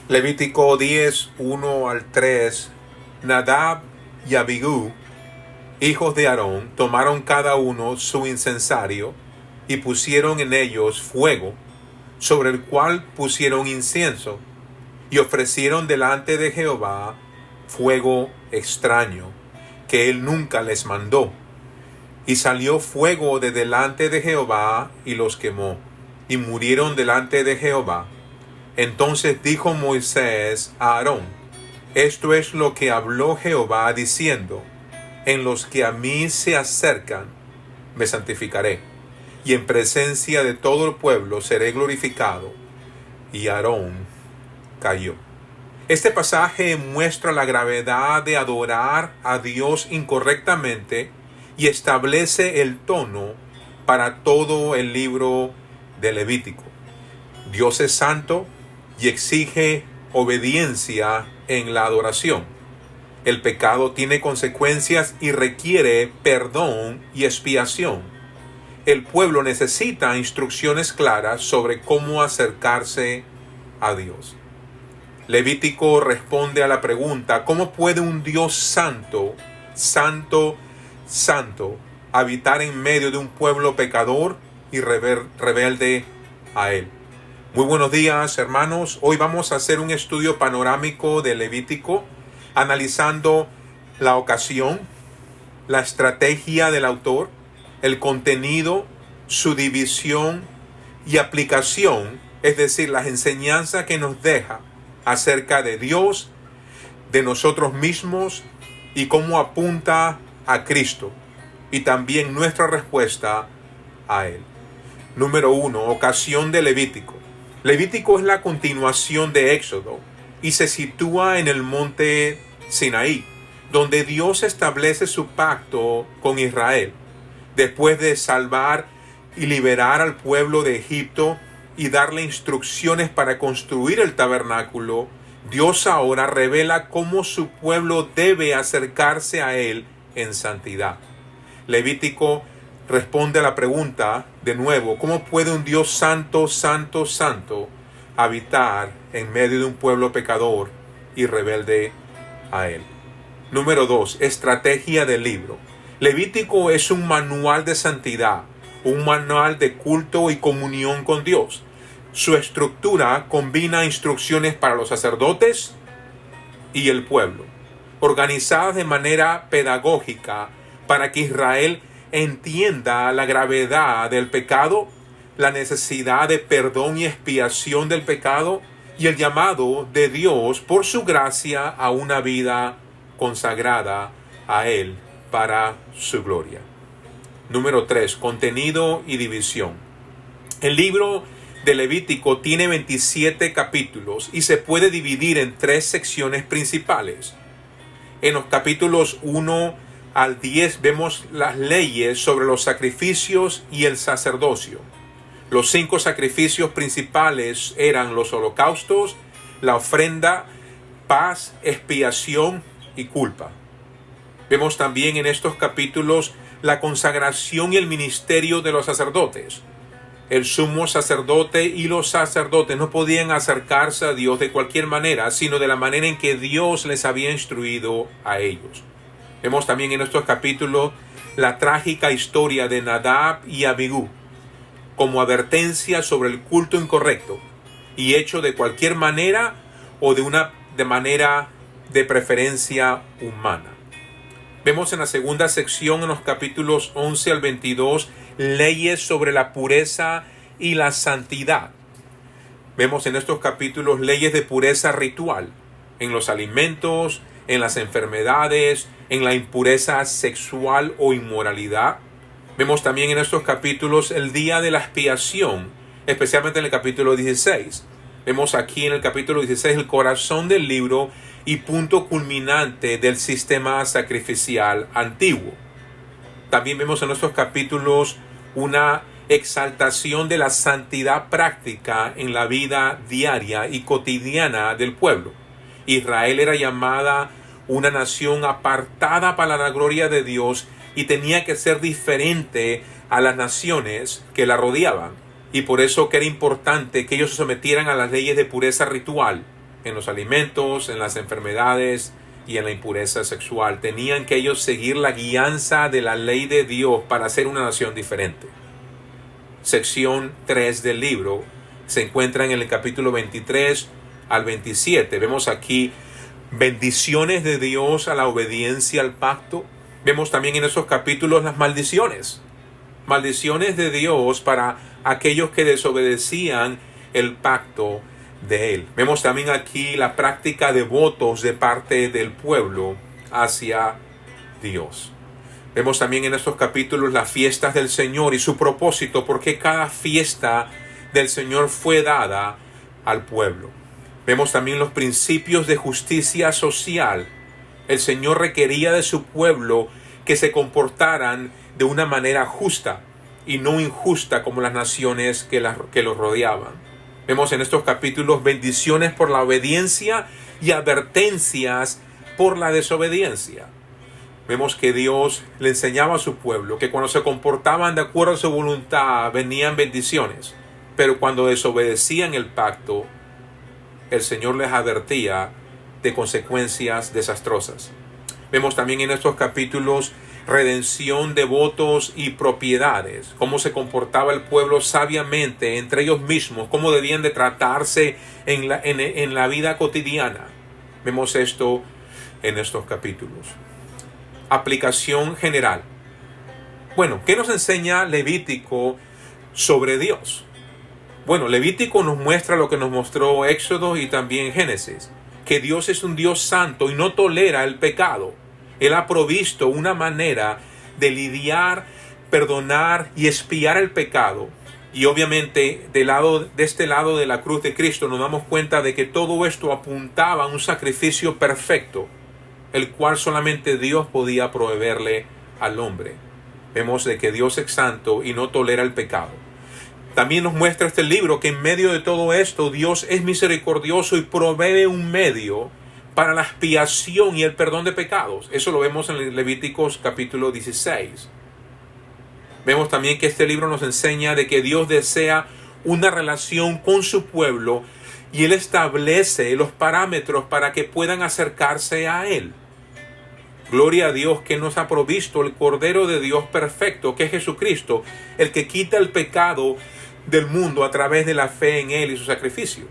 Levítico 10, 1 al 3. Nadab y Abiú, hijos de Aarón, tomaron cada uno su incensario y pusieron en ellos fuego, sobre el cual pusieron incienso, y ofrecieron delante de Jehová fuego extraño, que él nunca les mandó. Y salió fuego de delante de Jehová y los quemó, y murieron delante de Jehová. Entonces dijo Moisés a Aarón: esto es lo que habló Jehová diciendo: en los que a mí se acercan, me santificaré, y en presencia de todo el pueblo seré glorificado. Y Aarón cayó. Este pasaje muestra la gravedad de adorar a Dios incorrectamente y establece el tono para todo el libro de Levítico. Dios es santo y exige obediencia en la adoración. El pecado tiene consecuencias y requiere perdón y expiación. El pueblo necesita instrucciones claras sobre cómo acercarse a Dios. Levítico responde a la pregunta: ¿cómo puede un Dios santo, santo, santo, habitar en medio de un pueblo pecador y rebelde a él? Muy buenos días, hermanos. Hoy vamos a hacer un estudio panorámico de Levítico, analizando la ocasión, la estrategia del autor, el contenido, su división y aplicación, es decir, las enseñanzas que nos deja acerca de Dios, de nosotros mismos y cómo apunta a Cristo y también nuestra respuesta a Él. Número 1. Ocasión de Levítico. Levítico es la continuación de Éxodo y se sitúa en el monte Sinaí, donde Dios establece su pacto con Israel. Después de salvar y liberar al pueblo de Egipto y darle instrucciones para construir el tabernáculo, Dios ahora revela cómo su pueblo debe acercarse a Él en santidad. Levítico responde a la pregunta, de nuevo: ¿cómo puede un Dios santo, santo, santo habitar en medio de un pueblo pecador y rebelde a Él? Número 2. Estrategia del libro. Levítico es un manual de santidad, un manual de culto y comunión con Dios. Su estructura combina instrucciones para los sacerdotes y el pueblo, organizadas de manera pedagógica para que Israel entienda la gravedad del pecado, la necesidad de perdón y expiación del pecado y el llamado de Dios por su gracia a una vida consagrada a Él para su gloria. Número 3. Contenido y división. El libro de Levítico tiene 27 capítulos y se puede dividir en 3 secciones principales. En los capítulos 1 al 10 vemos las leyes sobre los sacrificios y el sacerdocio. Los 5 sacrificios principales eran los holocaustos, la ofrenda, paz, expiación y culpa. Vemos también en estos capítulos la consagración y el ministerio de los sacerdotes. El sumo sacerdote y los sacerdotes no podían acercarse a Dios de cualquier manera, sino de la manera en que Dios les había instruido a ellos. Vemos también en estos capítulos la trágica historia de Nadab y Abiú, como advertencia sobre el culto incorrecto y hecho de cualquier manera o de manera de preferencia humana. Vemos en la segunda sección, en los capítulos 11 al 22, leyes sobre la pureza y la santidad. Vemos en estos capítulos leyes de pureza ritual, en los alimentos, en las enfermedades, en la impureza sexual o inmoralidad. Vemos también en estos capítulos el día de la expiación, especialmente en el capítulo 16. Vemos aquí en el capítulo 16 el corazón del libro y punto culminante del sistema sacrificial antiguo. También vemos en estos capítulos una exaltación de la santidad práctica en la vida diaria y cotidiana del pueblo. Israel era llamada una nación apartada para la gloria de Dios y tenía que ser diferente a las naciones que la rodeaban. Y por eso que era importante que ellos se sometieran a las leyes de pureza ritual, en los alimentos, en las enfermedades y en la impureza sexual. Tenían que ellos seguir la guianza de la ley de Dios para ser una nación diferente. Sección 3 del libro se encuentra en el capítulo 23 al 27. Vemos aquí bendiciones de Dios a la obediencia al pacto. Vemos también en esos capítulos las maldiciones. Maldiciones de Dios para aquellos que desobedecían el pacto de Él. Vemos también aquí la práctica de votos de parte del pueblo hacia Dios. Vemos también en estos capítulos las fiestas del Señor y su propósito, porque cada fiesta del Señor fue dada al pueblo. Vemos también los principios de justicia social. El Señor requería de su pueblo que se comportaran de una manera justa y no injusta como las naciones que los rodeaban. Vemos en estos capítulos bendiciones por la obediencia y advertencias por la desobediencia. Vemos que Dios le enseñaba a su pueblo que cuando se comportaban de acuerdo a su voluntad venían bendiciones, pero cuando desobedecían el pacto, el Señor les advertía de consecuencias desastrosas. Vemos también en estos capítulos redención de votos y propiedades, cómo se comportaba el pueblo sabiamente entre ellos mismos, cómo debían de tratarse en la vida cotidiana. Vemos esto en estos capítulos. Aplicación general. Bueno, ¿qué nos enseña Levítico sobre Dios? Bueno, Levítico nos muestra lo que nos mostró Éxodo y también Génesis, que Dios es un Dios santo y no tolera el pecado. Él ha provisto una manera de lidiar, perdonar y expiar el pecado. Y obviamente de este lado de la cruz de Cristo nos damos cuenta de que todo esto apuntaba a un sacrificio perfecto, el cual solamente Dios podía proveerle al hombre. Vemos de que Dios es santo y no tolera el pecado. También nos muestra este libro que en medio de todo esto Dios es misericordioso y provee un medio para la expiación y el perdón de pecados. Eso lo vemos en Levíticos capítulo 16. Vemos también que este libro nos enseña de que Dios desea una relación con su pueblo y Él establece los parámetros para que puedan acercarse a Él. Gloria a Dios que nos ha provisto el Cordero de Dios perfecto, que es Jesucristo, el que quita el pecado del mundo a través de la fe en Él y su sacrificio.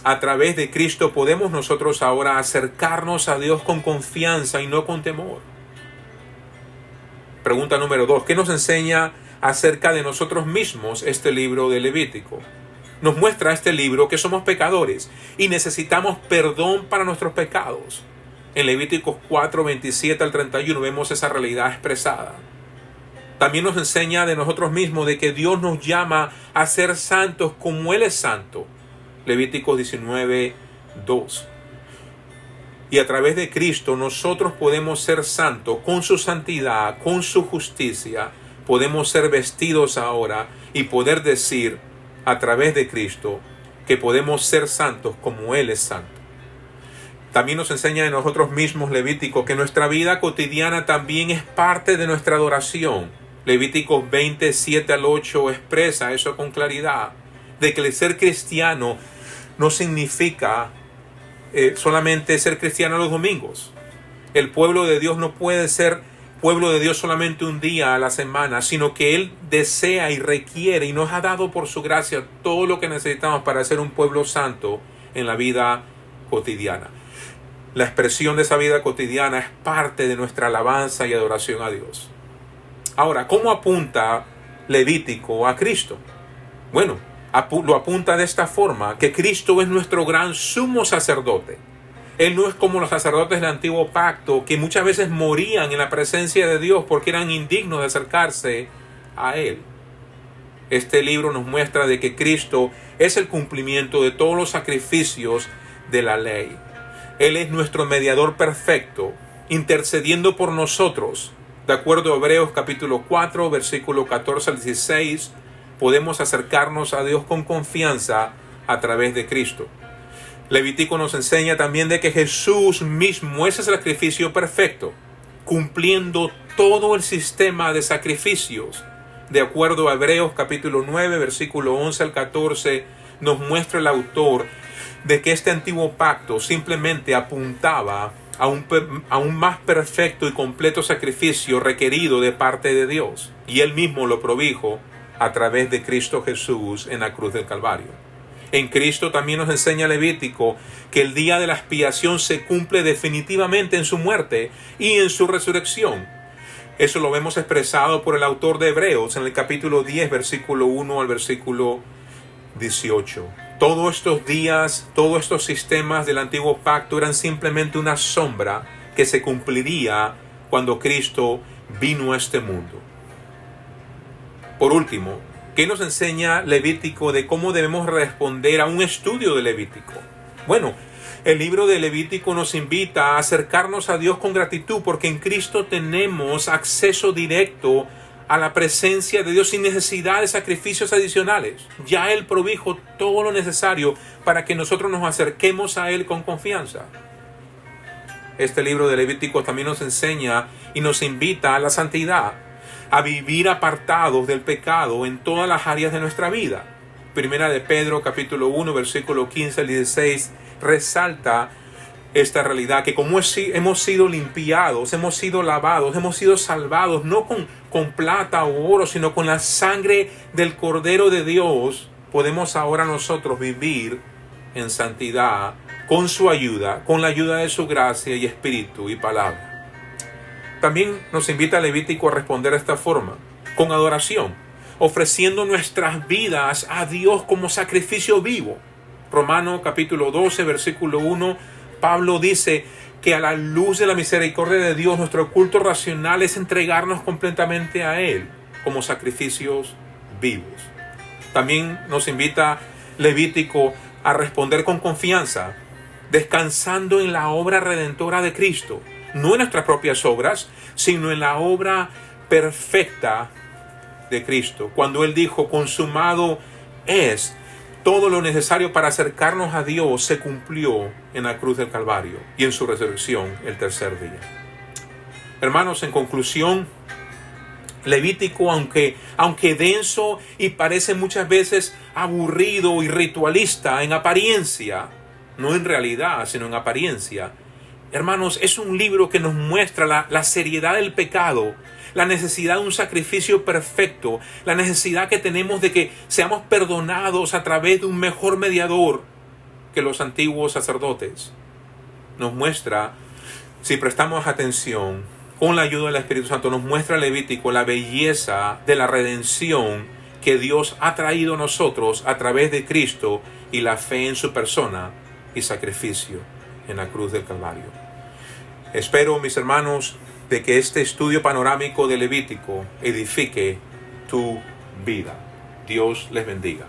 A través de Cristo podemos nosotros ahora acercarnos a Dios con confianza y no con temor. Pregunta número 2. ¿Qué nos enseña acerca de nosotros mismos este libro de Levítico? Nos muestra este libro que somos pecadores y necesitamos perdón para nuestros pecados. En Levíticos 4, 27 al 31 vemos esa realidad expresada. También nos enseña de nosotros mismos de que Dios nos llama a ser santos como Él es santo. Levíticos 19, 2. Y a través de Cristo nosotros podemos ser santos con su santidad, con su justicia. Podemos ser vestidos ahora y poder decir a través de Cristo que podemos ser santos como Él es santo. También nos enseña de nosotros mismos Levítico que nuestra vida cotidiana también es parte de nuestra adoración. Levíticos 27 al 8 expresa eso con claridad, de que el ser cristiano no significa solamente ser cristiano los domingos. El pueblo de Dios no puede ser pueblo de Dios solamente un día a la semana, sino que Él desea y requiere y nos ha dado por su gracia todo lo que necesitamos para ser un pueblo santo en la vida cotidiana. La expresión de esa vida cotidiana es parte de nuestra alabanza y adoración a Dios. Ahora, ¿cómo apunta Levítico a Cristo? Bueno, lo apunta de esta forma, que Cristo es nuestro gran sumo sacerdote. Él no es como los sacerdotes del antiguo pacto, que muchas veces morían en la presencia de Dios porque eran indignos de acercarse a Él. Este libro nos muestra de que Cristo es el cumplimiento de todos los sacrificios de la ley. Él es nuestro mediador perfecto, intercediendo por nosotros. De acuerdo a Hebreos capítulo 4, versículo 14 al 16, podemos acercarnos a Dios con confianza a través de Cristo. Levítico nos enseña también de que Jesús mismo es el sacrificio perfecto, cumpliendo todo el sistema de sacrificios. De acuerdo a Hebreos capítulo 9, versículo 11 al 14, nos muestra el autor de que este antiguo pacto simplemente apuntaba a un más perfecto y completo sacrificio requerido de parte de Dios. Y Él mismo lo proveyó a través de Cristo Jesús en la cruz del Calvario. En Cristo también nos enseña Levítico que el día de la expiación se cumple definitivamente en su muerte y en su resurrección. Eso lo vemos expresado por el autor de Hebreos en el capítulo 10, versículo 1 al versículo 18. Todos estos días, todos estos sistemas del antiguo pacto eran simplemente una sombra que se cumpliría cuando Cristo vino a este mundo. Por último, ¿qué nos enseña Levítico de cómo debemos responder a un estudio de Levítico? Bueno, el libro de Levítico nos invita a acercarnos a Dios con gratitud porque en Cristo tenemos acceso directo a la presencia de Dios sin necesidad de sacrificios adicionales. Ya Él proveyó todo lo necesario para que nosotros nos acerquemos a Él con confianza. Este libro de Levítico también nos enseña y nos invita a la santidad, a vivir apartados del pecado en todas las áreas de nuestra vida. Primera de Pedro, capítulo 1, versículo 15 al 16, resalta esta realidad, que como hemos sido limpiados, hemos sido lavados, hemos sido salvados, no con plata o oro, sino con la sangre del Cordero de Dios, podemos ahora nosotros vivir en santidad, con su ayuda, con la ayuda de su gracia y espíritu y palabra. También nos invita Levítico a responder de esta forma, con adoración, ofreciendo nuestras vidas a Dios como sacrificio vivo. Romanos capítulo 12, versículo 1, Pablo dice que a la luz de la misericordia de Dios, nuestro culto racional es entregarnos completamente a Él como sacrificios vivos. También nos invita Levítico a responder con confianza, descansando en la obra redentora de Cristo, no en nuestras propias obras, sino en la obra perfecta de Cristo. Cuando Él dijo, consumado es, todo lo necesario para acercarnos a Dios se cumplió en la cruz del Calvario y en su resurrección el tercer día. Hermanos, en conclusión, Levítico, aunque denso y parece muchas veces aburrido y ritualista en apariencia, no en realidad, sino en apariencia, hermanos, es un libro que nos muestra la seriedad del pecado, la necesidad de un sacrificio perfecto, la necesidad que tenemos de que seamos perdonados a través de un mejor mediador que los antiguos sacerdotes. Nos muestra, si prestamos atención, con la ayuda del Espíritu Santo, nos muestra Levítico la belleza de la redención que Dios ha traído a nosotros a través de Cristo y la fe en su persona y sacrificio en la cruz del Calvario. Espero, mis hermanos, de que este estudio panorámico de Levítico edifique tu vida. Dios les bendiga.